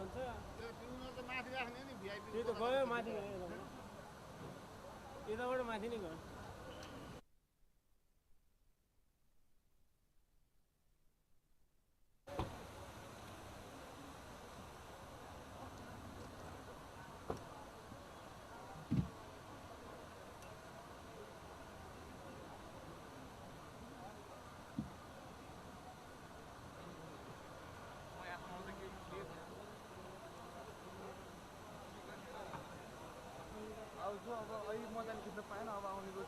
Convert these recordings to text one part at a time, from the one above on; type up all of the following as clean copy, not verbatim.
हुन्छ पिउन त माथि राख्ने नि भिआइपी त्यो त गयो माथि गयो यताबाट माथि नै गयो अब जो अब अहिले मजाले खिच्न पाएन अब आउनेको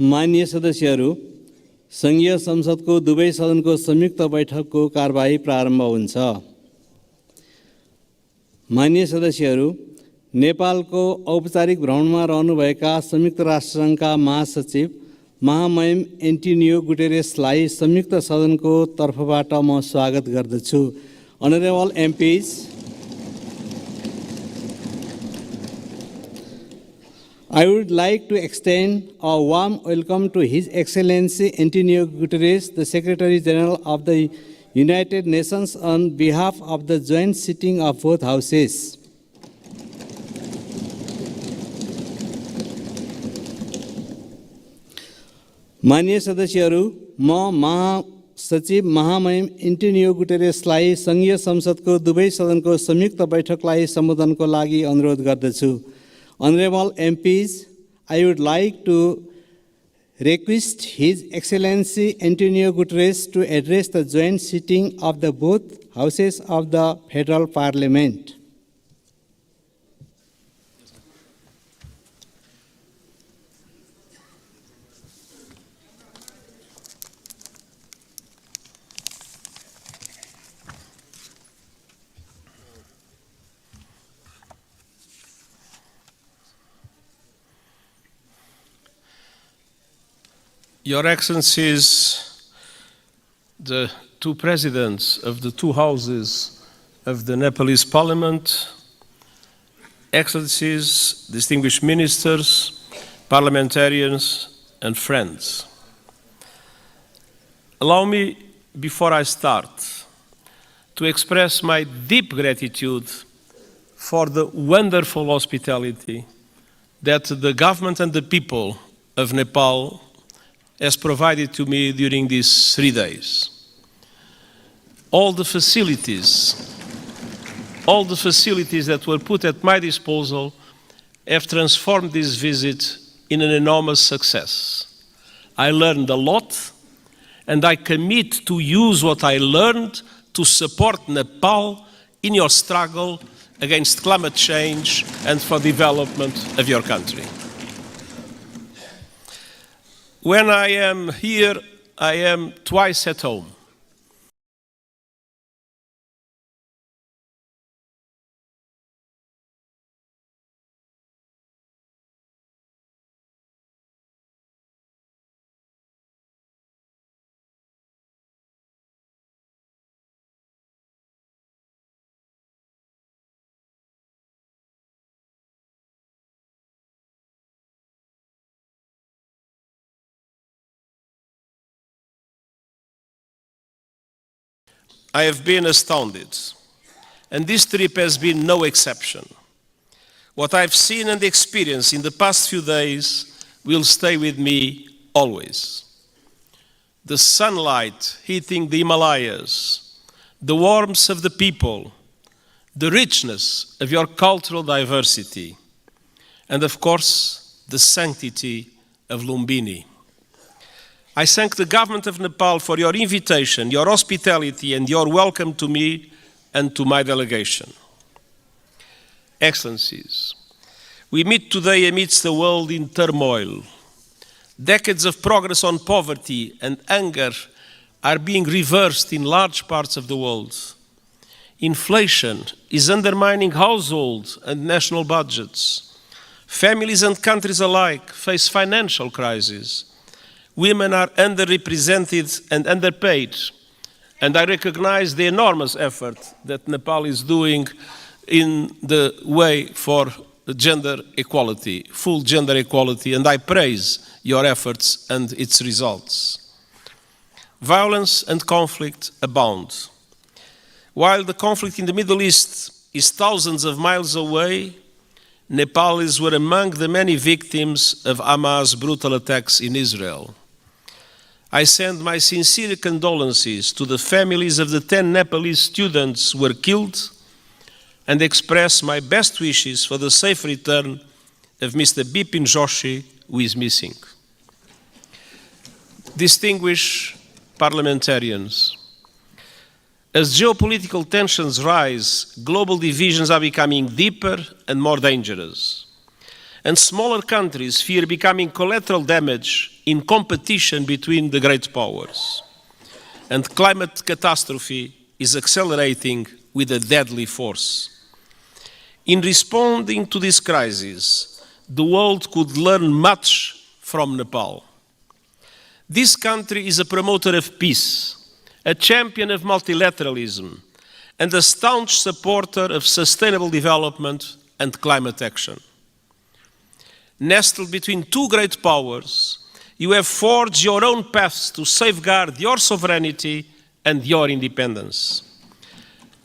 माननीय सदस्यहरू, सङ्घीय संसदको दुवै सदनको संयुक्त बैठकको कारबाही प्रारम्भ हुन्छ। माननीय सदस्यहरू, नेपालको औपचारिक भ्रमणमा रहनुभएका संयुक्त राष्ट्रसङ्घका महासचिव महामहिम एन्टोनियो गुटेरेसलाई संयुक्त सदनको तर्फबाट म स्वागत गर्दछु। Honorable MPs, I would like to extend a warm welcome to His Excellency Antonio Guterres, the Secretary General of the United Nations, on behalf of the joint sitting of both houses. माननीय सदस्यहरू, म महासचिव महामहिम Antonio गुटेरेसलाई सङ्घीय संसदको दुवै सदनको संयुक्त बैठकलाई सम्बोधनको लागि अनुरोध गर्दछु। Honorable MPs, I would like to request His Excellency Antonio Guterres to address the joint sitting of the both houses of the Federal Parliament. Your Excellencies, the two presidents of the two houses of the Nepalese Parliament, Excellencies, distinguished ministers, parliamentarians, and friends. Allow me, before I start, to express my deep gratitude for the wonderful hospitality that the government and the people of Nepal has provided to me during these 3 days. All the facilities that were put at my disposal have transformed this visit in an enormous success. I learned a lot, and I commit to use what I learned to support Nepal in your struggle against climate change and for development of your country. When I am here, I am twice at home. I have been astounded, and this trip has been no exception. What I've seen and experienced in the past few days will stay with me always. The sunlight hitting the Himalayas, the warmth of the people, the richness of your cultural diversity, and of course, the sanctity of Lumbini. I thank the government of Nepal for your invitation, your hospitality, and your welcome to me and to my delegation. Excellencies, we meet today amidst a world in turmoil. Decades of progress on poverty and hunger are being reversed in large parts of the world. Inflation is undermining household and national budgets. Families and countries alike face financial crises. Women are underrepresented and underpaid, and I recognize the enormous effort that Nepal is doing in the way for gender equality, full gender equality, and I praise your efforts and its results. Violence and conflict abound. While the conflict in the Middle East is thousands of miles away, Nepalis were among the many victims of Hamas' brutal attacks in Israel. I send my sincere condolences to the families of the 10 Nepalese students who were killed and express my best wishes for the safe return of Mr. Bipin Joshi, who is missing. Distinguished parliamentarians, as geopolitical tensions rise, global divisions are becoming deeper and more dangerous. and smaller countries fear becoming collateral damage in competition between the great powers. And climate catastrophe is accelerating with a deadly force. In responding to this crisis, the world could learn much from Nepal. This country is a promoter of peace, a champion of multilateralism, and a staunch supporter of sustainable development and climate action. Nestled between two great powers, you have forged your own paths to safeguard your sovereignty and your independence.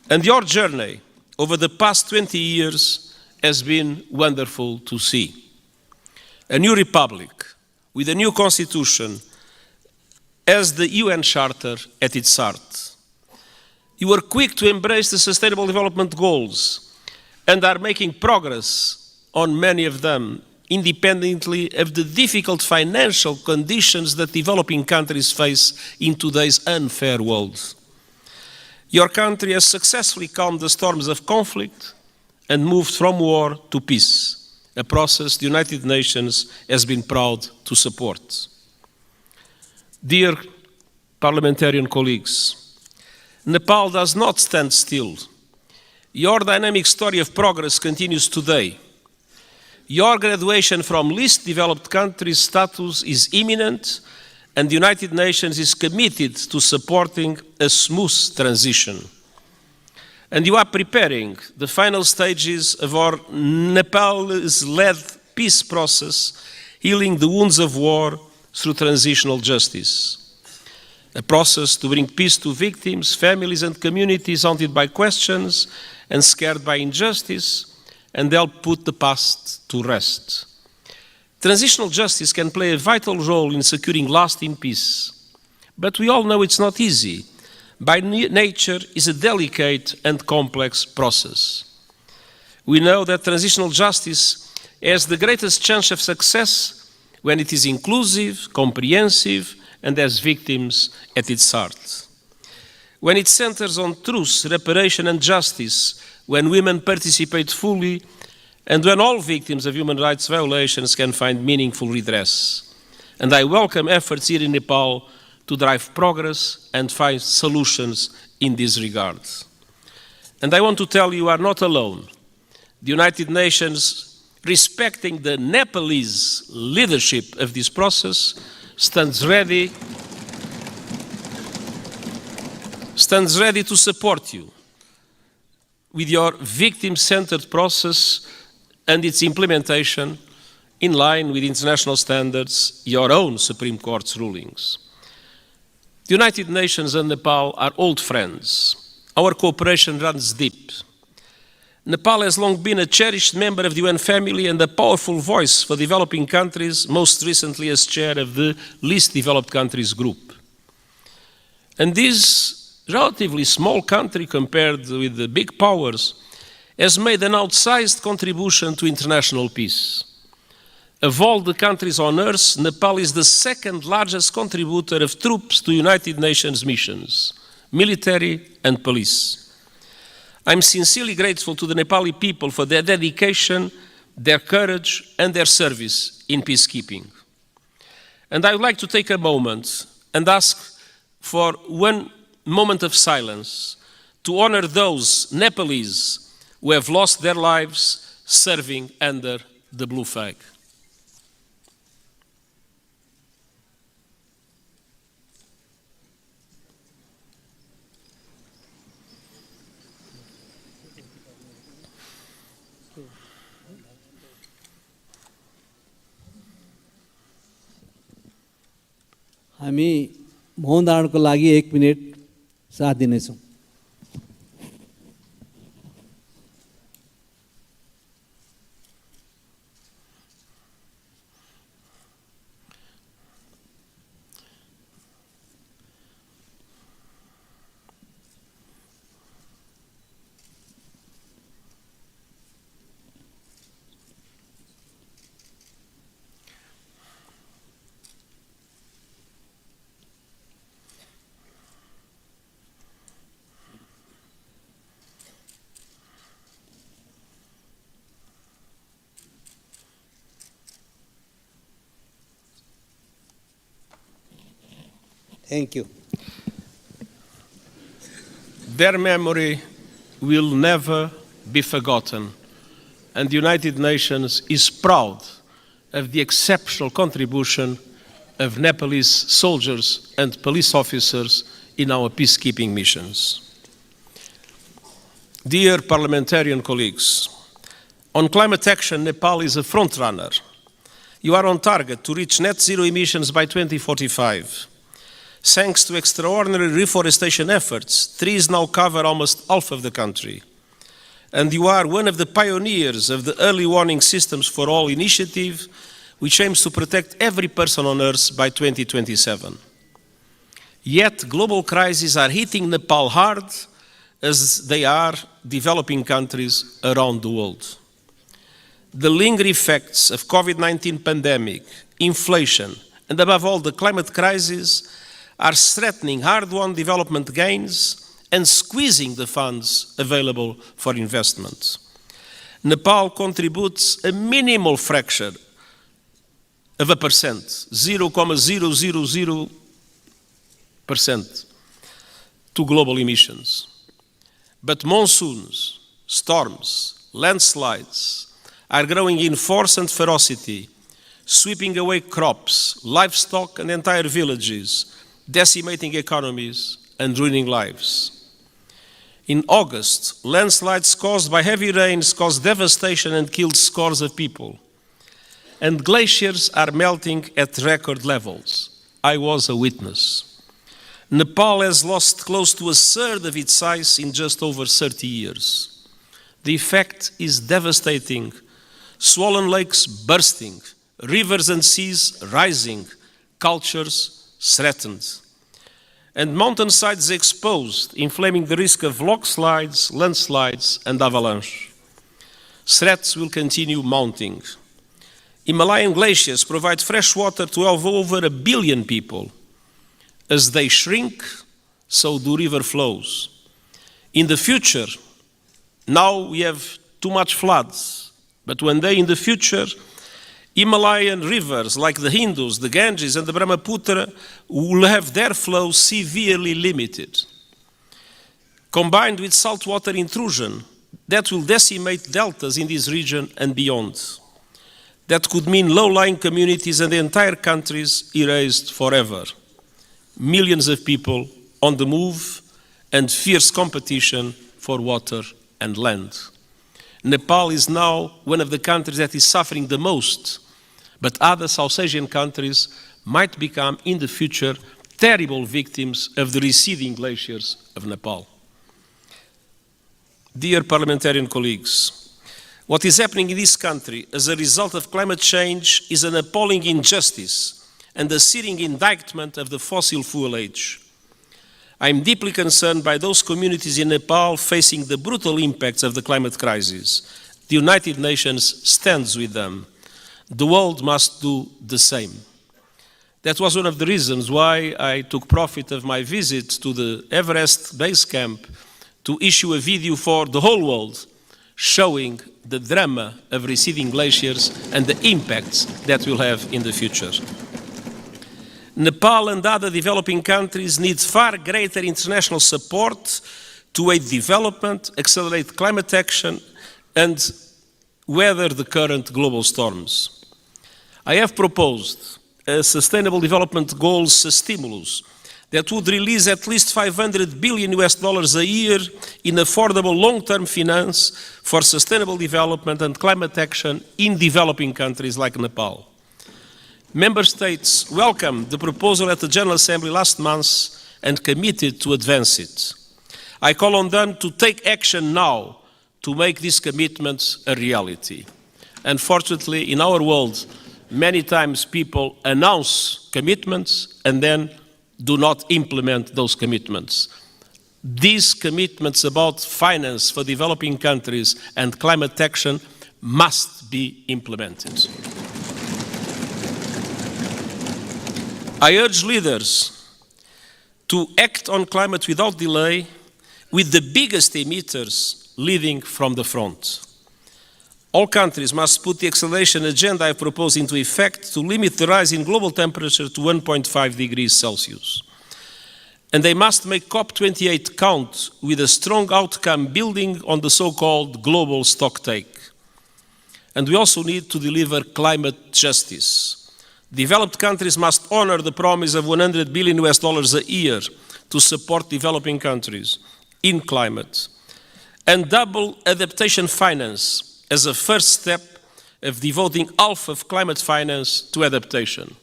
And your journey over the past 20 years has been wonderful to see. A new republic with a new constitution as the UN Charter at its heart. You were quick to embrace the Sustainable Development Goals and are making progress on many of them, independently of the difficult financial conditions that developing countries face in today's unfair world. Your country has successfully calmed the storms of conflict and moved from war to peace, a process the United Nations has been proud to support. Dear parliamentarian colleagues, Nepal does not stand still. Your dynamic story of progress continues today. Your graduation from least developed countries status is imminent, and the United Nations is committed to supporting a smooth transition. And you are preparing the final stages of our Nepal's-led peace process, healing the wounds of war through transitional justice. A process to bring peace to victims, families and communities haunted by questions and scared by injustice, and help put the past to rest. Transitional justice can play a vital role in securing lasting peace, but we all know it's not easy. By nature, it's a delicate and complex process. We know that transitional justice has the greatest chance of success when it is inclusive, comprehensive, and has victims at its heart. When it centers on truth, reparation, and justice, when women participate fully, and when all victims of human rights violations can find meaningful redress. And I welcome efforts here in Nepal to drive progress and find solutions in this regard. And I want to tell you are not alone. The United Nations, respecting the Nepalese leadership of this process, stands ready to support you with your victim-centered process and its implementation in line with international standards, your own Supreme Court's rulings. The United Nations and Nepal are old friends. Our cooperation runs deep. Nepal has long been a cherished member of the UN family and a powerful voice for developing countries, most recently as chair of the Least Developed Countries Group. And this relatively small country compared with the big powers has made an outsized contribution to international peace. Of all the countries on Earth, Nepal is the second largest contributor of troops to United Nations missions, military and police. I'm sincerely grateful to the Nepali people for their dedication, their courage, and their service in peacekeeping. And I would like to take a moment and ask for one moment of silence to honor those Nepalese who have lost their lives serving under the blue flag. हामी मौन धारणको लागि 1 minute साथ दिनेछौँ। Thank you. Their memory will never be forgotten, and the United Nations is proud of the exceptional contribution of Nepalese soldiers and police officers in our peacekeeping missions. Dear parliamentarian colleagues, on climate action, Nepal is a frontrunner. You are on target to reach net zero emissions by 2045. Thanks to extraordinary reforestation efforts, trees now cover almost half of the country. And you are one of the pioneers of the Early Warning Systems for All initiative, which aims to protect every person on Earth by 2027. Yet global crises are hitting Nepal hard, as they are developing countries around the world. The lingering effects of COVID-19 pandemic, inflation, and above all the climate crisis are threatening hard-won development gains and squeezing the funds available for investment. Nepal contributes a minimal fraction of a percent, 0.000%, to global emissions. But monsoons, storms, landslides are growing in force and ferocity, sweeping away crops, livestock, and entire villages, decimating economies and ruining lives. In August, landslides caused by heavy rains caused devastation and killed scores of people. And glaciers are melting at record levels. I was a witness. Nepal has lost close to a third of its size in just over 30 years. The effect is devastating. Swollen lakes bursting, rivers and seas rising, cultures threatened, and mountainsides exposed, inflaming the risk of rockslides, landslides, and avalanche. Threats will continue mounting. Himalayan glaciers provide fresh water to over 1 billion people. As they shrink, so do river flows. In the future, now we have too much floods, but one day in the future, Himalayan rivers like the Indus, the Ganges, and the Brahmaputra will have their flow severely limited. Combined with saltwater intrusion, that will decimate deltas in this region and beyond. That could mean low-lying communities and entire countries erased forever. Millions of people on the move and fierce competition for water and land. Nepal is now one of the countries that is suffering the most, but other South Asian countries might become in the future terrible victims of the receding glaciers of Nepal. Dear parliamentarian colleagues, what is happening in this country as a result of climate change is an appalling injustice and a searing indictment of the fossil fuel age. I am deeply concerned by those communities in Nepal facing the brutal impacts of the climate crisis. The United Nations stands with them. The world must do the same. That was one of the reasons why I took profit of my visit to the Everest base camp to issue a video for the whole world showing the drama of receding glaciers and the impacts that will have in the future. Nepal and other developing countries need far greater international support to aid development, accelerate climate action, and weather the current global storms. I have proposed a Sustainable Development Goals stimulus that would release at least $500 billion a year in affordable long-term finance for sustainable development and climate action in developing countries like Nepal. Member States welcomed the proposal at the General Assembly last month and committed to advance it. I call on them to take action now to make these commitments a reality. Unfortunately, in our world, many times people announce commitments and then do not implement those commitments. These commitments about finance for developing countries and climate action must be implemented. I urge leaders to act on climate without delay, with the biggest emitters leading from the front. All countries must put the acceleration agenda I propose into effect to limit the rise in global temperature to 1.5 degrees Celsius. And they must make COP28 count with a strong outcome building on the so-called global stocktake. And we also need to deliver climate justice. Developed countries must honor the promise of $100 billion a year to support developing countries in climate, and double adaptation finance as a first step of devoting half of climate finance to adaptation.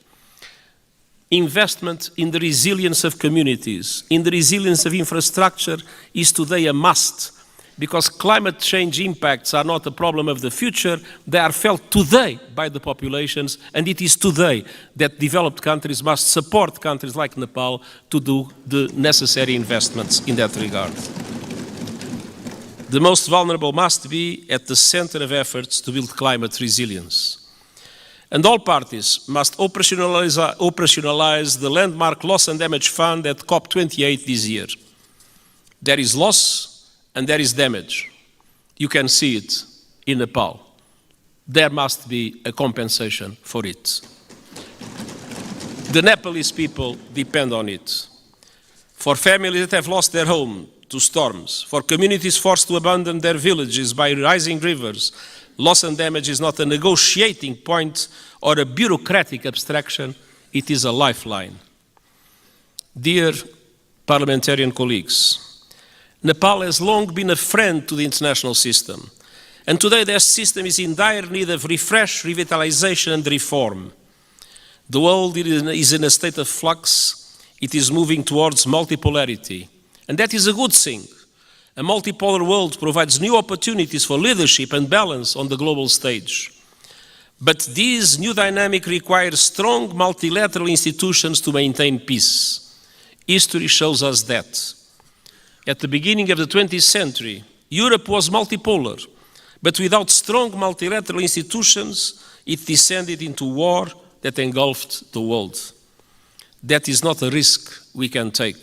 Investment in the resilience of communities, in the resilience of infrastructure is today a must, because climate change impacts are not a problem of the future, they are felt today by the populations, and it is today that developed countries must support countries like Nepal to do the necessary investments in that regard. The most vulnerable must be at the center of efforts to build climate resilience. And all parties must operationalize the landmark loss and damage fund at COP28 this year. There is loss and there is damage. You can see it in Nepal. There must be a compensation for it. The Nepalese people depend on it. For families that have lost their home to storms, for communities forced to abandon their villages by rising rivers, loss and damage is not a negotiating point or a bureaucratic abstraction, it is a lifeline. Dear parliamentarian colleagues, Nepal has long been a friend to the international system, and today their system is in dire need of refresh, revitalization and reform. The world is in a state of flux, it is moving towards multipolarity, and that is a good thing. A multipolar world provides new opportunities for leadership and balance on the global stage. But this new dynamic requires strong multilateral institutions to maintain peace. History shows us that. At the beginning of the 20th century, Europe was multipolar, but without strong multilateral institutions, it descended into war that engulfed the world. That is not a risk we can take.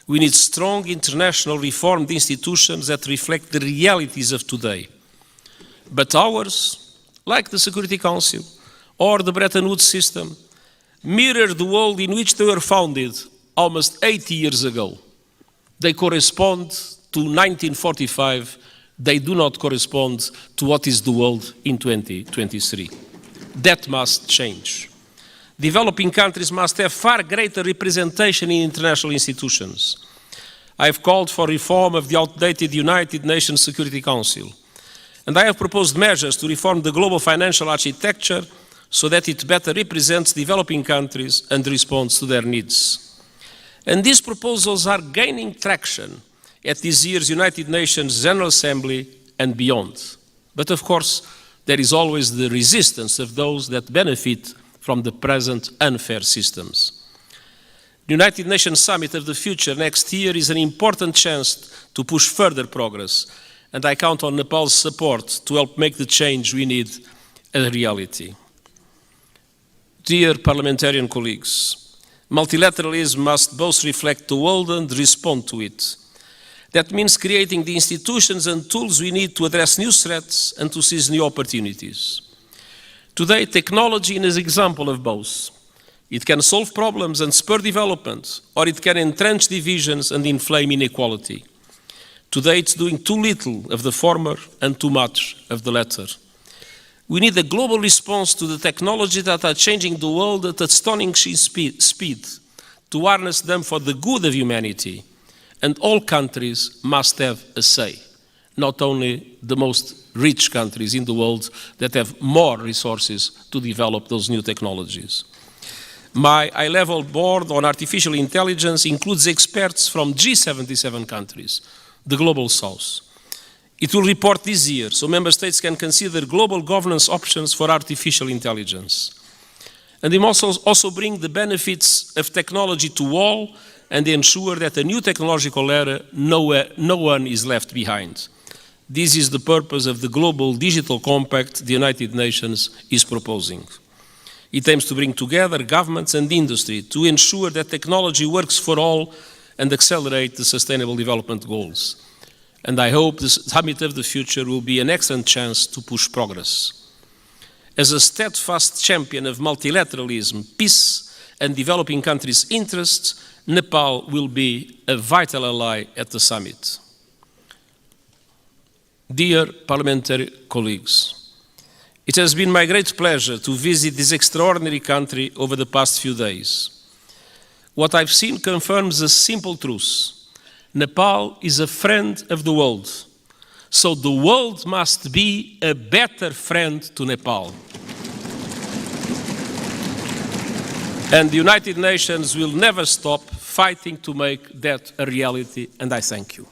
We need strong international reformed institutions that reflect the realities of today. But ours, like the Security Council or the Bretton Woods system, mirror the world in which they were founded almost 80 years ago. They correspond to 1945. They do not correspond to what is the world in 2023. That must change. Developing countries must have far greater representation in international institutions. I have called for reform of the outdated United Nations Security Council, and I have proposed measures to reform the global financial architecture so that it better represents developing countries and responds to their needs. And these proposals are gaining traction at this year's United Nations General Assembly and beyond. But of course, there is always the resistance of those that benefit from the present unfair systems. The United Nations Summit of the Future next year is an important chance to push further progress, and I count on Nepal's support to help make the change we need a reality. Dear parliamentarian colleagues, multilateralism must both reflect the world and respond to it. That means creating the institutions and tools we need to address new threats and to seize new opportunities. Today, technology is an example of both. It can solve problems and spur development, or it can entrench divisions and inflame inequality. Today, it's doing too little of the former and too much of the latter. We need a global response to the technologies that are changing the world at astonishing speed, to harness them for the good of humanity. And all countries must have a say, not only the most rich countries in the world that have more resources to develop those new technologies. My high-level board on artificial intelligence includes experts from G77 countries, the Global South. It will report this year, so member states can consider global governance options for artificial intelligence. And it must also bring the benefits of technology to all and ensure that a new technological era, no one is left behind. This is the purpose of the Global Digital Compact the United Nations is proposing. It aims to bring together governments and industry to ensure that technology works for all and accelerate the Sustainable Development Goals. And I hope the Summit of the Future will be an excellent chance to push progress. As a steadfast champion of multilateralism, peace, and developing countries' interests, Nepal will be a vital ally at the summit. Dear parliamentary colleagues, it has been my great pleasure to visit this extraordinary country over the past few days. What I've seen confirms a simple truth. Nepal is a friend of the world, so the world must be a better friend to Nepal. And the United Nations will never stop fighting to make that a reality, and I thank you.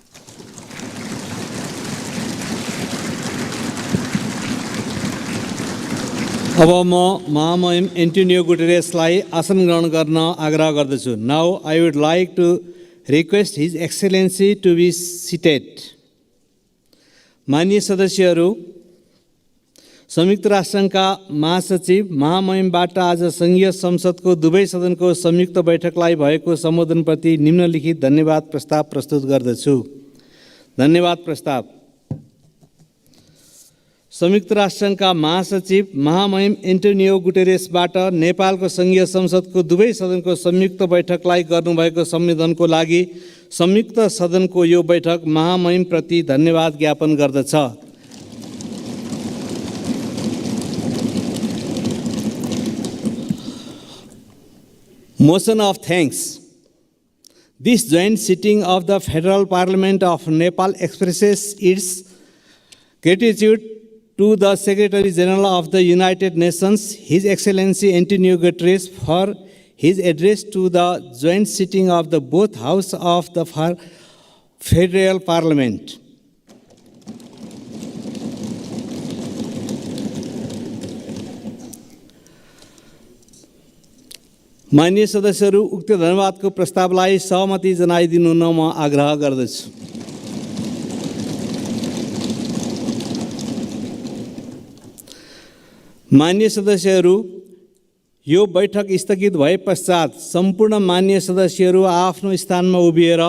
अब म महामहिम Antonio गुटेरेसलाई आसन ग्रहण गर्न आग्रह गर्दछु. Now I would like to request his excellency to be seated. माननीय सदस्यहरू, संयुक्त राष्ट्रसङ्घका महासचिव महामहिमबाट आज सङ्घीय संसदको दुवै सदनको संयुक्त बैठकलाई भएको सम्बोधनप्रति निम्नलिखित धन्यवाद प्रस्ताव प्रस्तुत गर्दछु. धन्यवाद प्रस्ताव. संयुक्त राष्ट्रसङ्घका महासचिव महामहिम एन्टोनियो गुटेरेसबाट नेपालको सङ्घीय संसदको दुवै सदनको संयुक्त बैठकलाई गर्नुभएको सम्बोधनको लागि संयुक्त सदनको यो बैठक महामहिमप्रति धन्यवाद ज्ञापन गर्दछ. Motion of thanks. This joint sitting of the Federal Parliament of Nepal expresses its gratitude to the Secretary General of the United Nations, His Excellency Antonio Guterres, for his address to the joint sitting of the both House of the Federal Parliament. माननीय सदस्यहरू, उक्त धन्यवादको प्रस्तावलाई सहमति जनाइदिनु हुन म आग्रह गर्दछु. माननीय सदस्यहरू, यो बैठक स्थगित भए पश्चात सम्पूर्ण माननीय सदस्यहरू आफ्नो स्थानमा उभिएर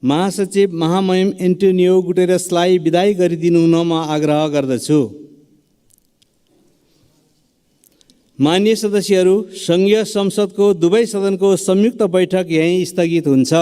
महासचिव महामहिम एन्टोनियो गुटेरेसलाई बिदाई गरिदिनु हुन म आग्रह गर्दछु. माननीय सदस्यहरू, सङ्घीय संसदको दुवै सदनको संयुक्त बैठक यहीँ स्थगित हुन्छ.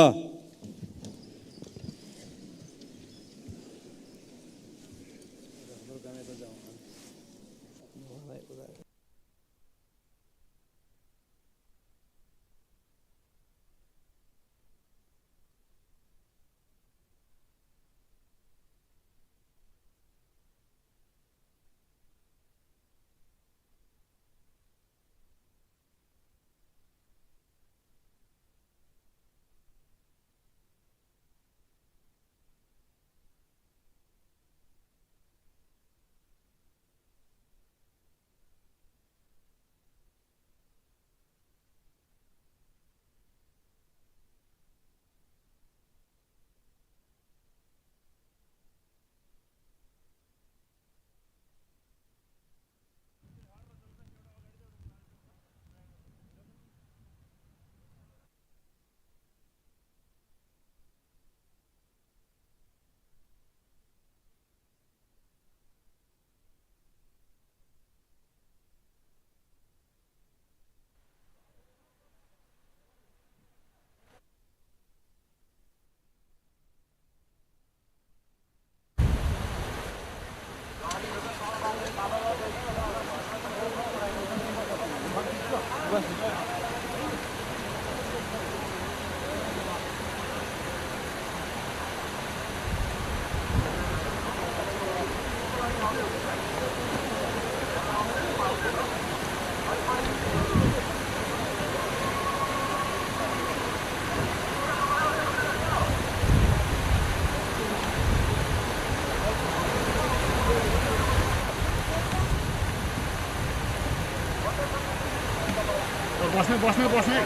बस्ने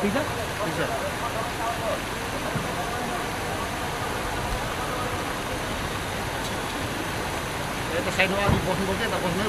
ठीक छ यता साइडमा अलि बस्नुपर्छ यता बस्नै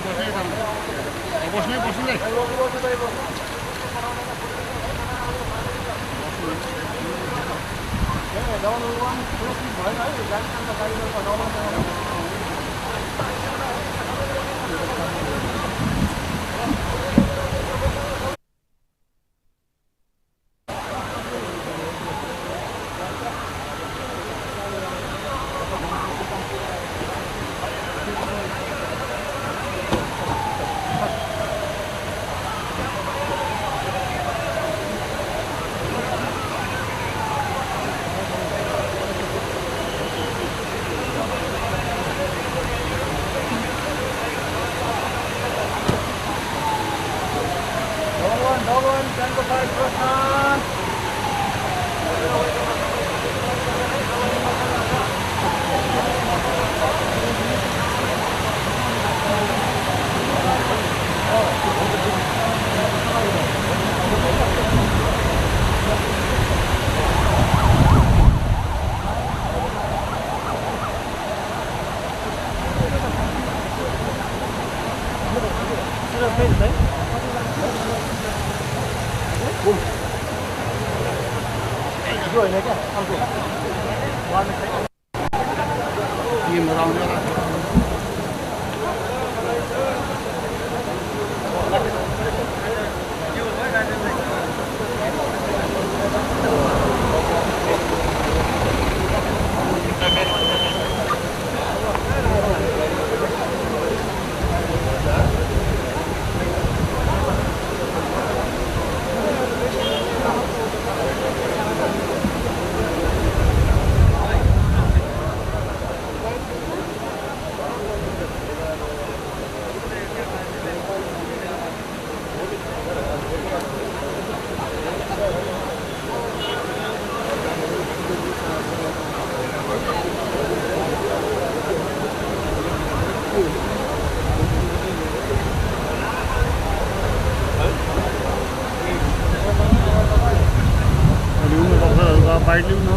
बाइट लिउँ न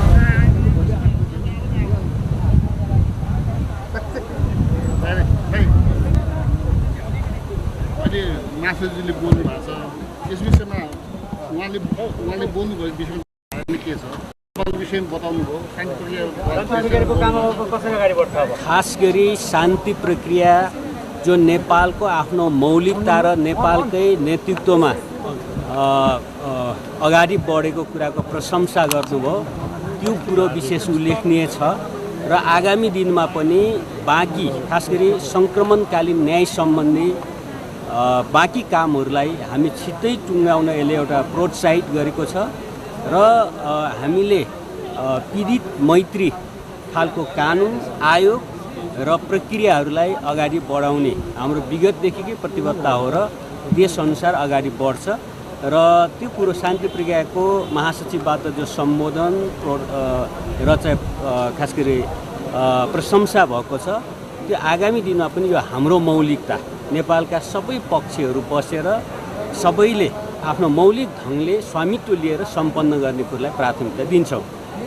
अहिले मास्टरजीले बोल्नु भएको छ यस विषयमा उहाँले बोल्नुभएको विषयमा के छ विषयमा बताउनु भयो खास गरी शान्ति प्रक्रिया जो नेपालको आफ्नो मौलिकता र नेपालकै नेतृत्वमा अगाडि बढेको कुराको प्रशंसा गर्नुभयो त्यो कुरो विशेष उल्लेखनीय छ र आगामी दिनमा पनि बाँकी खास गरी सङ्क्रमणकालीन न्याय सम्बन्धी बाँकी कामहरूलाई हामी छिट्टै टुङ्गाउन यसले एउटा प्रोत्साहित गरेको छ र हामीले पीडित मैत्री खालको कानुन आयोग र प्रक्रियाहरूलाई अगाडि बढाउने हाम्रो विगतदेखिकै प्रतिबद्धता हो र त्यसअनुसार अगाडि बढ्छ र त्यो कुरो शान्ति प्रक्रियाको महासचिवबाट जो सम्बोधन र चाहिँ खास गरी प्रशंसा भएको छ त्यो आगामी दिनमा पनि यो हाम्रो मौलिकता नेपालका सबै पक्षहरू बसेर सबैले आफ्नो मौलिक ढङ्गले स्वामित्व लिएर सम्पन्न गर्ने कुरालाई प्राथमिकता दिन्छौँ।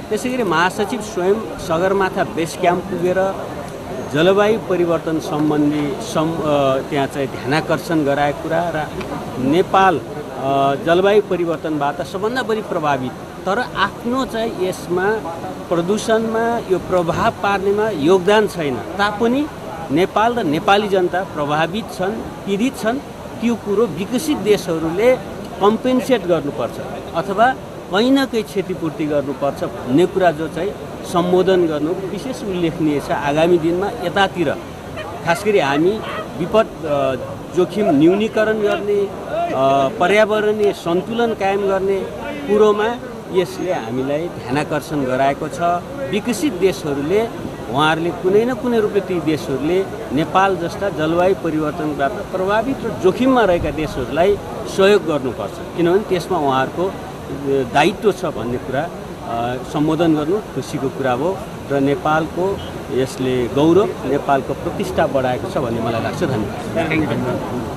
त्यसै गरी महासचिव स्वयं सगरमाथा बेस क्याम्प पुगेर जलवायु परिवर्तन सम्बन्धी त्यहाँ चाहिँ ध्यानाकर्षण गराएको कुरा र नेपाल जलवायु परिवर्तनबाट सबभन्दा बढी प्रभावित तर आफ्नो चाहिँ यसमा प्रदूषणमा यो प्रभाव पार्नेमा योगदान छैन तापनि नेपाल र नेपाली जनता प्रभावित छन् पीडित छन् त्यो कुरो विकसित देशहरूले कम्पेन्सेट गर्नुपर्छ अथवा कहीँ न कहीँ क्षतिपूर्ति गर्नुपर्छ भन्ने कुरा जो चाहिँ सम्बोधन गर्नु विशेष उल्लेखनीय छ। आगामी दिनमा यतातिर खास गरी हामी विपद जोखिम न्यूनीकरण गर्ने पर्यावरणीय सन्तुलन कायम गर्ने कुरोमा यसले हामीलाई ध्यानाकर्षण गराएको छ। विकसित देशहरूले उहाँहरूले कुनै न कुनै रूपले ती देशहरूले नेपाल जस्ता जलवायु परिवर्तनबाट प्रभावित र जोखिममा रहेका देशहरूलाई सहयोग गर्नुपर्छ किनभने त्यसमा उहाँहरूको दायित्व छ भन्ने कुरा सम्बोधन गर्नु खुसीको कुरा हो र नेपालको यसले गौरव नेपालको प्रतिष्ठा बढाएको छ भन्ने मलाई लाग्छ। धन्यवाद।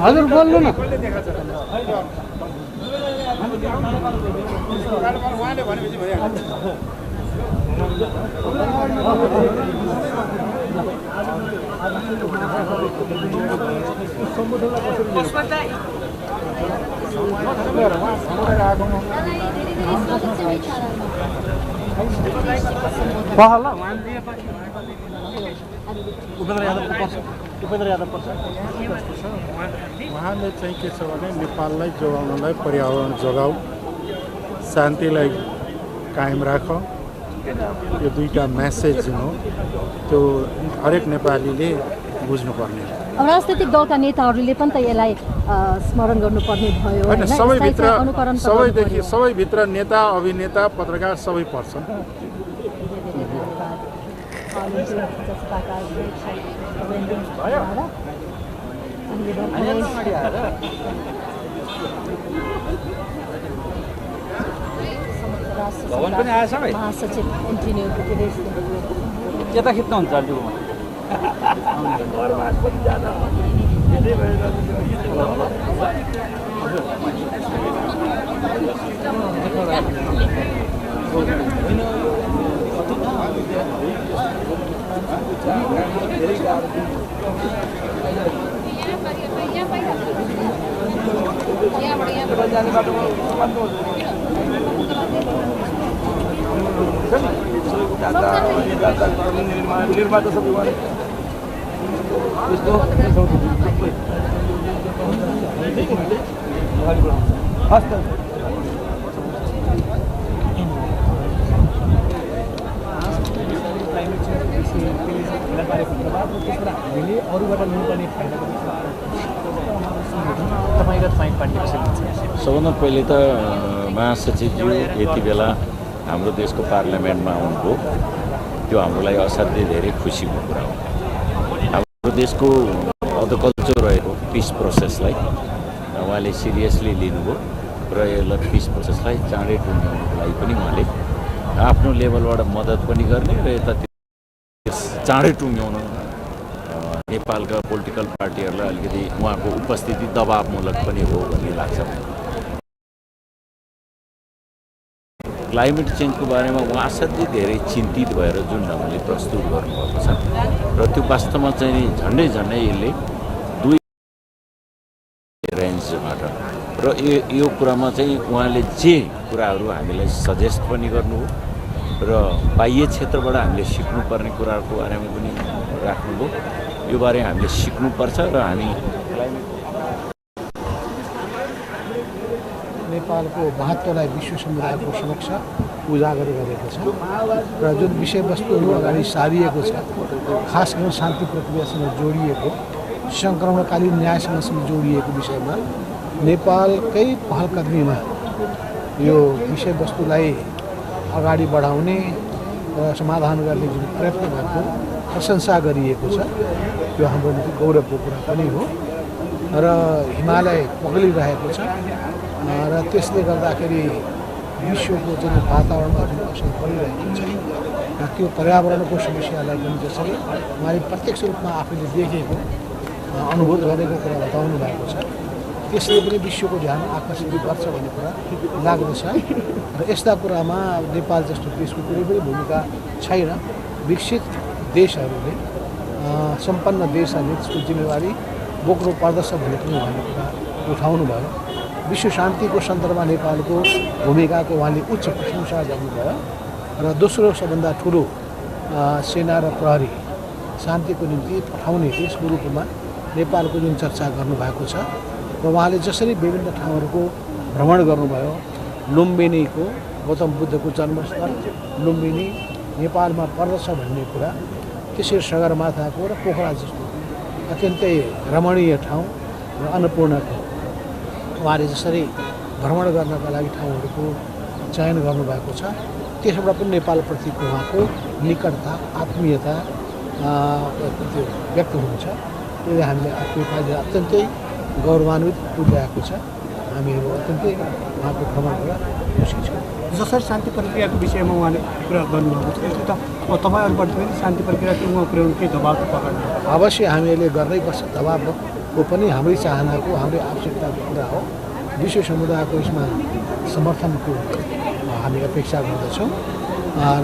हजुर बोल्नु न उहाँले चाहिँ के छ भने नेपाललाई जोगाउनलाई पर्यावरण जोगाऊ, शान्तिलाई कायम राख, यो दुईटा मेसेज जुन हो त्यो हरेक नेपालीले बुझ्नुपर्ने हो। अब राजनीतिक दलका नेताहरूले पनि त यसलाई स्मरण गर्नुपर्ने भयो होइन, सबैभित्र नेता, अभिनेता, पत्रकार सबै पर्छन्। भवन पनि आएछ भाइ महासचिव इन्टिन्यू गुटेरेस यता खिच्न हुन्छ अलि निर्माता सबै हामीले अरूबाट लिनुपर्ने फाइदाको सबभन्दा पहिले त महासचिवज्यू यति बेला हाम्रो देशको पार्लियामेन्टमा आउनुभयो, त्यो हाम्रो लागि असाध्यै धेरै खुसीको कुरा हो। हाम्रो देशको अधकल्चो रहेको पिस प्रोसेसलाई उहाँले सिरियसली लिनुभयो र यसलाई पिस प्रोसेसलाई चाँडै टुङ्ग्याउनुको लागि पनि उहाँले आफ्नो लेभलबाट मद्दत पनि गर्ने र यता चाँडै टुङ्ग्याउन नेपालका पोलिटिकल पार्टीहरूलाई अलिकति उहाँको उपस्थिति दबावमूलक पनि हो भन्ने लाग्छ। क्लाइमेट चेन्जको बारेमा उहाँ असाध्यै धेरै चिन्तित भएर जुन ढङ्गले प्रस्तुत गर्नुभएको छ र त्यो वास्तवमा चाहिँ झन्डै यसले 2 रेन्ज वाणिज्यबाट र यो कुरामा चाहिँ उहाँले जे कुराहरू हामीलाई सजेस्ट पनि गर्नु र बाह्य क्षेत्रबाट हामीले सिक्नुपर्ने कुराहरूको बारेमा पनि राख्नुभयो। यो बारे हामीले सिक्नुपर्छ र हामी नेपालको महत्त्वलाई विश्व समुदायको समक्ष उजागर गरेको छ र जुन विषयवस्तुहरू अगाडि सारिएको छ, खास गरी शान्ति प्रक्रियासँग जोडिएको, सङ्क्रमणकालीन न्यायसँग जोडिएको विषयमा नेपालकै पहलकदमीमा यो विषयवस्तुलाई अगाडि बढाउने र समाधान गर्ने जुन प्रयत्न भएको प्रशंसा गरिएको छ, त्यो हाम्रो निम्ति गौरवको कुरा पनि हो र हिमालय पग्लिरहेको छ र त्यसले गर्दाखेरि विश्वको जुन वातावरणमा जुन असर परिरहेको छ र त्यो पर्यावरणको समस्यालाई पनि जसरी उहाँले प्रत्यक्ष रूपमा आफूले देखेको अनुभव गरेको कुरा बताउनु भएको छ, त्यसले पनि विश्वको ध्यान आकर्षित गर्छ भन्ने कुरा लाग्दछ र यस्ता कुरामा नेपाल जस्तो देशको कुनै पनि भूमिका छैन। विकसित देशहरूले, सम्पन्न देशहरूले त्यसको जिम्मेवारी बोक्नु पर्दछ भन्ने पनि उहाँले कुरा उठाउनु भयो। विश्व शान्तिको सन्दर्भमा नेपालको भूमिकाको उहाँले उच्च प्रशंसा गर्नुभयो र दोस्रो सबभन्दा ठुलो सेना र प्रहरी शान्तिको निम्ति पठाउने देशको रूपमा नेपालको जुन चर्चा गर्नुभएको छ र उहाँले जसरी विभिन्न ठाउँहरूको भ्रमण गर्नुभयो, लुम्बिनीको गौतम बुद्धको जन्मस्थल लुम्बिनी नेपालमा पर्दछ भन्ने कुरा, त्यसरी सगरमाथाको र पोखरा जस्तो अत्यन्तै रमणीय ठाउँ र अन्नपूर्णको उहाँले जसरी भ्रमण गर्नका लागि ठाउँहरूको चयन गर्नुभएको छ, त्यसबाट पनि नेपालप्रतिको उहाँको निकटता, आत्मीयता त्यो व्यक्त हुन्छ। त्यसले हामीलाई नेपालले अत्यन्तै गौरवान्वित तुल्याएको छ। हामीहरू अत्यन्तै उहाँको भ्रमण गरेर खुसी छौँ। जसरी शान्ति प्रक्रियाको विषयमा उहाँले कुरा गर्नुभएको छ, यसले त तपाईँहरूबाट पनि शान्ति प्रक्रियाको उहाँ पुर्याउनु केही दबाब त पर्दैन? अवश्य हामीले गर्नैपर्छ। दबाबको पनि हाम्रै चाहनाको, हाम्रै आवश्यकताको कुरा हो। विश्व समुदायको यसमा समर्थनको हामी अपेक्षा गर्दछौँ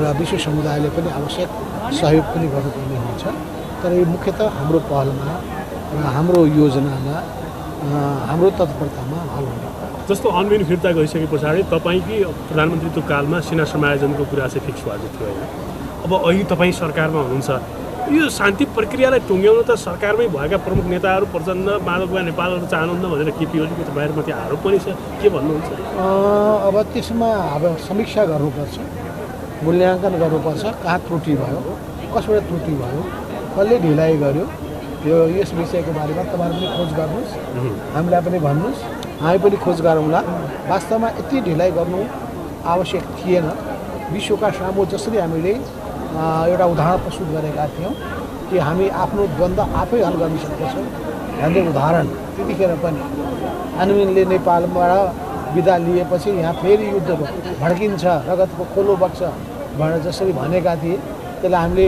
र विश्व समुदायले पनि आवश्यक सहयोग पनि गर्नुपर्ने हुन्छ। तर यो मुख्यतः हाम्रो पहलमा र हाम्रो योजनामा, हाम्रो तत्परतामा हल हुन्छ। जस्तो अन्वेन फिर्ता गइसके पछाडि तपाईँकै प्रधानमन्त्रीको कालमा सेना समायोजनको कुरा चाहिँ फिक्स भएको थियो होइन? अब अहिले तपाईँ सरकारमा हुनुहुन्छ, यो शान्ति प्रक्रियालाई टुङ्ग्याउन त सरकारमै भएका प्रमुख नेताहरू प्रचण्ड माधवका नेपालहरू चाहनुहुन्न भनेर केपी ओलीको त बाहिरमाथि आरोप पनि छ, के भन्नुहुन्छ? अब त्यसमा अब समीक्षा गर्नुपर्छ, मूल्याङ्कन गर्नुपर्छ, कहाँ त्रुटि भयो, कसबाट त्रुटि भयो, कसले ढिलाइ गर्यो, यो यस विषयको बारेमा तपाईँहरू पनि खोज गर्नुहोस्, हामीलाई पनि भन्नुहोस्, हामी पनि खोज गरौँला। वास्तवमा यति ढिलाइ गर्नु आवश्यक थिएन। विश्वका सामु जसरी हामीले एउटा उदाहरण प्रस्तुत गरेका थियौँ कि हामी आफ्नो द्वन्द्व आफै हल गर्न सक्दछौँ भन्ने उदाहरण, त्यतिखेर पनि अन्वेनले नेपालबाट बिदा लिएपछि यहाँ फेरि युद्ध भड्किन्छ, रगतको खोलो बग्छ भनेर जसरी भनेका थिए, त्यसलाई हामीले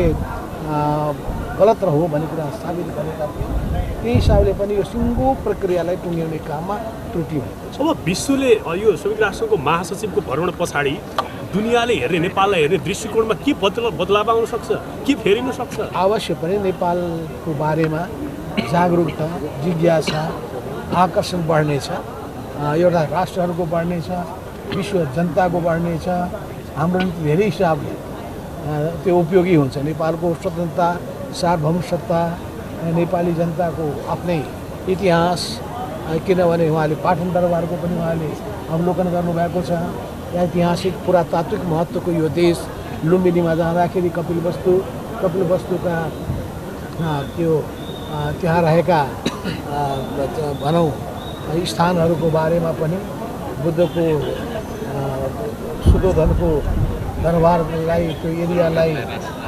गलत हो भन्ने कुरा साबित गरेका थियौँ। त्यही हिसाबले पनि यो सिङ्गो प्रक्रियालाई टुङ्ग्याउने काममा त्रुटि भएको छ। अब विश्वले यो संयुक्त राष्ट्रको महासचिवको भ्रमण पछाडि दुनियाँले हेर्ने, नेपाललाई हेर्ने दृष्टिकोणमा के बदलाव आउन सक्छ, के फेरिन सक्छ? अवश्य पनि नेपालको बारेमा जागरुकता, जिज्ञासा, आकर्षण बढ्नेछ। एउटा राष्ट्रहरूको बढ्नेछ, विश्व जनताको बढ्नेछ। हाम्रो निम्ति धेरै हिसाबले त्यो उपयोगी हुन्छ। नेपालको स्वतन्त्रता, सार्वभौमसत्ता, नेपाली जनताको आफ्नै इतिहास, किनभने उहाँले पाटन दरबारको पनि उहाँले अवलोकन गर्नुभएको छ। ऐतिहासिक पुरातात्विक महत्त्वको यो देश, लुम्बिनीमा जाँदाखेरि कपिल वस्तुका त्यो त्यहाँ रहेका भनौँ स्थानहरूको बारेमा पनि, बुद्धको सुदोधनको दरबारलाई, त्यो एरियालाई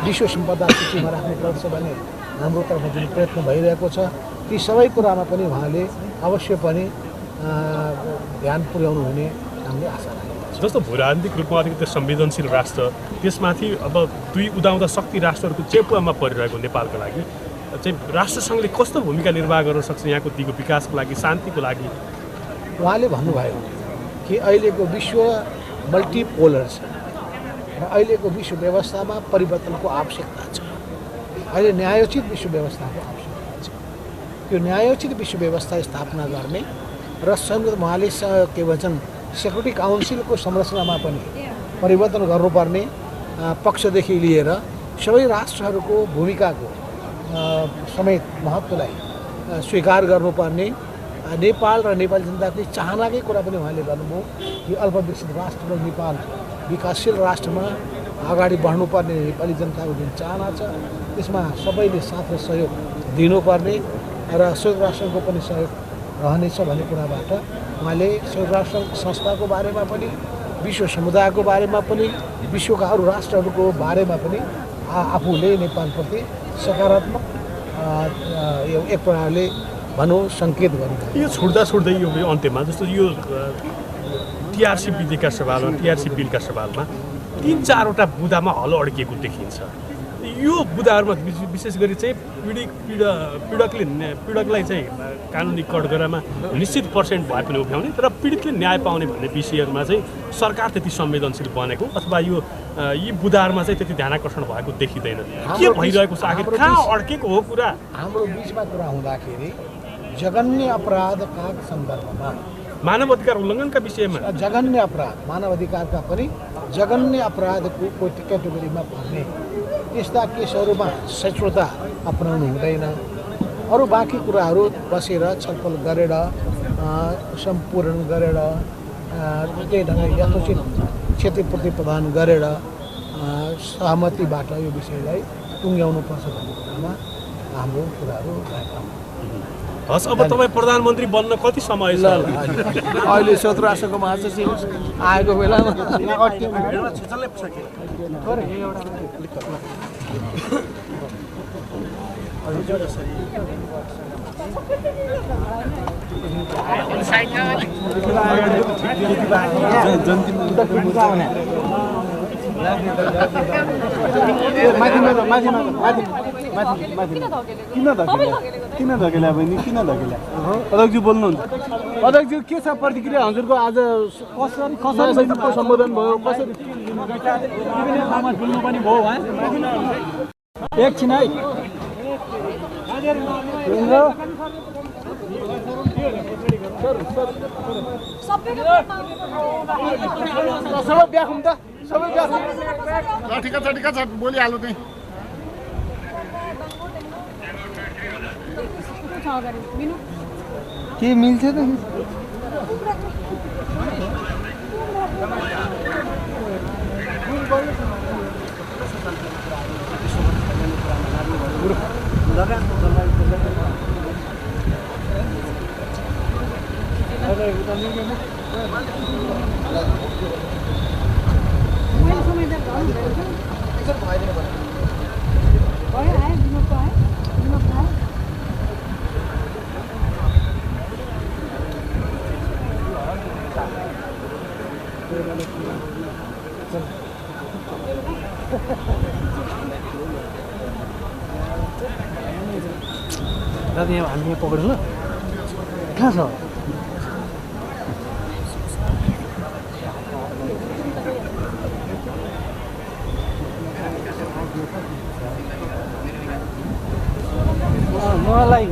विश्व सम्पदा सूचीमा राख्नुपर्छ भन्ने हाम्रो तर्फ जुन प्रयत्न भइरहेको छ, ती सबै कुरामा पनि उहाँले अवश्य पनि ध्यान पुर्याउनु हुने हामीले आशा राखेको छ। जस्तो भूराजनीतिक रूपमा अलिकति संवेदनशील राष्ट्र, त्यसमाथि अब दुई उदाउँदा शक्ति राष्ट्रहरूको चेपुवामा परिरहेको नेपालको लागि चाहिँ राष्ट्रसङ्घले कस्तो भूमिका निर्वाह गर्न सक्छ यहाँको दिगो विकासको लागि, शान्तिको लागि? उहाँले भन्नुभयो कि अहिलेको विश्व मल्टिपोलर छ र अहिलेको विश्व व्यवस्थामा परिवर्तनको आवश्यकता छ। अहिले न्यायोचित विश्व व्यवस्थाको आवश्यकता छ। त्यो न्यायोचित विश्व व्यवस्था स्थापना गर्ने र संयुक्त महालेश्वर के भन्छन् सेक्युरिटी काउन्सिलको संरचनामा पनि परिवर्तन गर्नुपर्ने पक्षदेखि लिएर सबै राष्ट्रहरूको भूमिकाको समेत महत्त्वलाई स्वीकार गर्नुपर्ने नेपाल र नेपाली जनताको चाहनाकै कुरा पनि उहाँले गर्नुभयो कि अल्पविकसित राष्ट्र र नेपाल विकासशील राष्ट्रमा अगाडि बढ्नुपर्ने नेपाली जनताको जुन चाहना छ त्यसमा सबैले साथ र सहयोग दिनुपर्ने र संयुक्त राष्ट्रको पनि सहयोग रहनेछ भन्ने कुराबाट उहाँले संयुक्त राष्ट्र संस्थाको बारेमा पनि विश्व समुदायको बारेमा पनि विश्वका अरू राष्ट्रहरूको बारेमा पनि आफूले नेपालप्रति सकारात्मक एक प्रकारले भनौँ सङ्केत गर्नु। यो छुट्दै यो अन्त्यमा जस्तो यो टिआरसी विधिका सवालमा टिआरसी बिलका सवालमा 3-4वटा बुदामा हलो अड्किएको देखिन्छ। यो बुदाहरूमा विशेष गरी चाहिँ पीडकलाई चाहिँ कानुनी कठघरामा निश्चित पर्सेन्ट भए पनि उभ्याउने तर पीडितले न्याय पाउने भन्ने विषयहरूमा चाहिँ सरकार त्यति संवेदनशील बनेको अथवा यो यी बुदाहरूमा चाहिँ त्यति ध्यानाकर्षण भएको देखिँदैन। के भइरहेको छ आखिर कहाँ अड्केको हो कुरा? हाम्रो बिचमा कुरा हुँदाखेरि जघन्य अपराधका सन्दर्भमा मानव अधिकार उल्लङ्घनका विषयमा जघन्य अपराध मानव अधिकारका पनि जघन्य अपराधको क्याटेगोरीमा पर्ने यस्ता केसहरूमा सहिष्णुता अपनाउनु हुँदैन। अरू बाँकी कुराहरू बसेर छलफल गरेर सम्पूर्ण गरेर त्यही ढङ्गले यथोचित क्षतिपूर्ति प्रदान गरेर सहमतिबाट यो विषयलाई टुङ्ग्याउनुपर्छ भन्ने कुरामा हाम्रो कुराहरू रहेका हुन्। हस्, अब तपाईँ प्रधानमन्त्री बन्न कति समय छ? अहिले संयुक्त राष्ट्रको महासचिव आएको बेलामा किन धकेल्या बहिनी किन धकेल्या? अध्यक्षजी बोल्नुहुन्छ। अध्यक्षजी के छ प्रतिक्रिया हजुरको? आज कसरी सहितको सम्बोधन भयो? कसरी पनि भयो? एकछिन है सबै ब्याखौँ त सबै ठिका छ बोलिहाल्नु त्यही के मिल्छ त दादा यहाँ हामी पक्रेर ल कहाँ छ? मलाई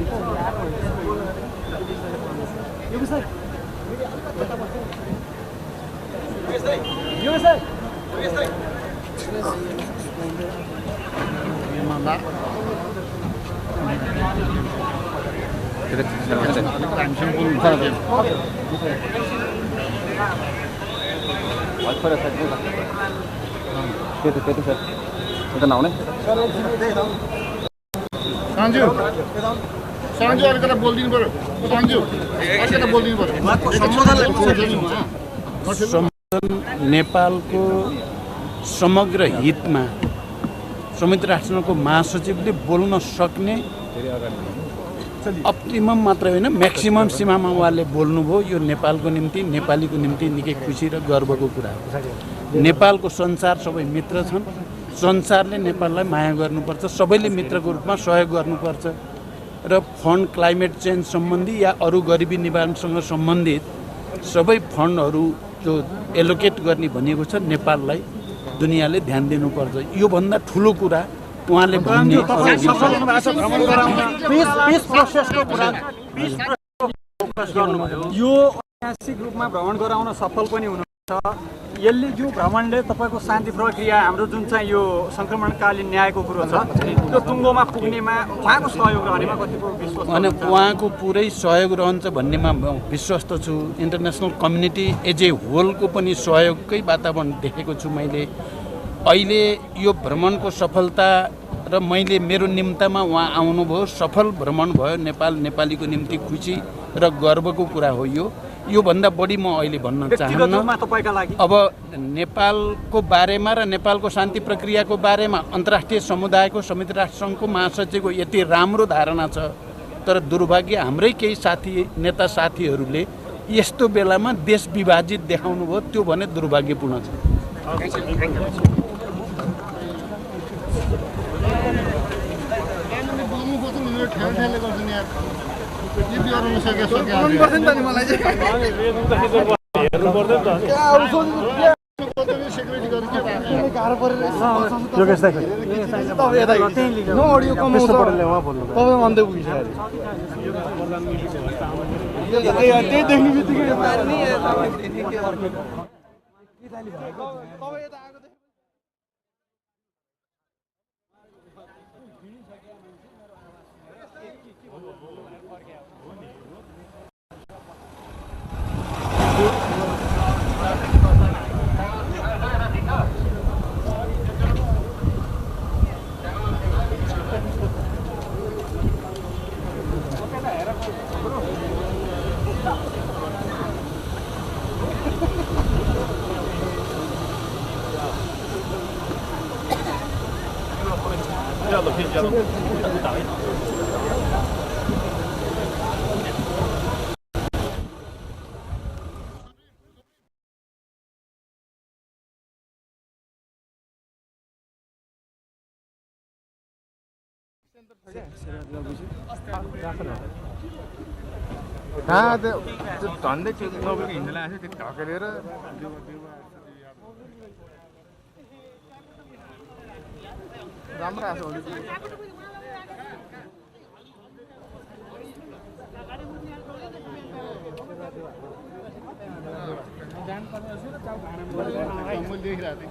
सञ्जु अलिकता बोलिदिनु पर्यो। सञ्जु अलिकता बोलिदिनु पर्यो। नेपालको समग्र हितमा संयुक्त राष्ट्रको महासचिवले बोल्न सक्ने अप्टिमम मात्र होइन म्याक्सिमम सीमामा उहाँले बोल्नुभयो। यो नेपालको निम्ति नेपालीको निम्ति निकै खुसी र गर्वको कुरा हो। नेपालको संसार सबै मित्र छन्। संसारले नेपाललाई माया गर्नुपर्छ, सबैले मित्रको रूपमा सहयोग गर्नुपर्छ र फन्ड क्लाइमेट चेन्ज सम्बन्धी या अरू गरिबी निवारणसँग सम्बन्धित सबै फन्डहरू जो एलोकेट गर्ने भनिएको छ नेपाललाई दुनियाँले ध्यान दिनुपर्छ। योभन्दा ठुलो कुरा उहाँले भन्ने यो ऐतिहासिक रूपमा भ्रमण गराउन सफल पनि हुनुहुन्छ। यसले यो भ्रमणले तपाईँको शान्ति प्रक्रिया हाम्रो जुन चाहिँ यो सङ्क्रमणकालीन न्यायको कुरो छ त्यो टुङ्गोमा पुग्नेमा उहाँको सहयोग रहनेमा कतिको विश्वास अनि उहाँको पुरै सहयोग रहन्छ भन्नेमा म विश्वस्त छु। इन्टरनेसनल कम्युनिटी एज ए होलको पनि सहयोगकै वातावरण देखेको छु मैले। अहिले यो भ्रमणको सफलता र मैले मेरो निम्तामा उहाँ आउनुभयो, सफल भ्रमण भयो। नेपाल नेपालीको निम्ति खुसी र गर्वको कुरा हो। योभन्दा बढी म अहिले भन्न चाहन्न। अब नेपालको बारेमा र नेपालको शान्ति प्रक्रियाको बारेमा अन्तर्राष्ट्रिय समुदायको संयुक्त राष्ट्रसङ्घको महासचिवको यति राम्रो धारणा छ, तर दुर्भाग्य हाम्रै केही नेता साथीहरूले यस्तो बेलामा देश विभाजित देखाउनु भयो, त्यो भने दुर्भाग्यपूर्ण छ। झन्डै नगएको हिँड्न आएको थियो ढकेलेर राम्रो आएको देखिरहेको थिएँ।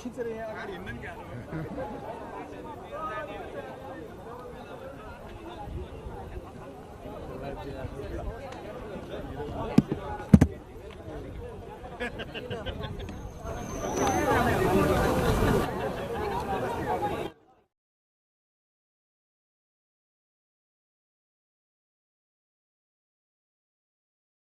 खिचेर यहाँ अगाडि हिँड्नु नि क्या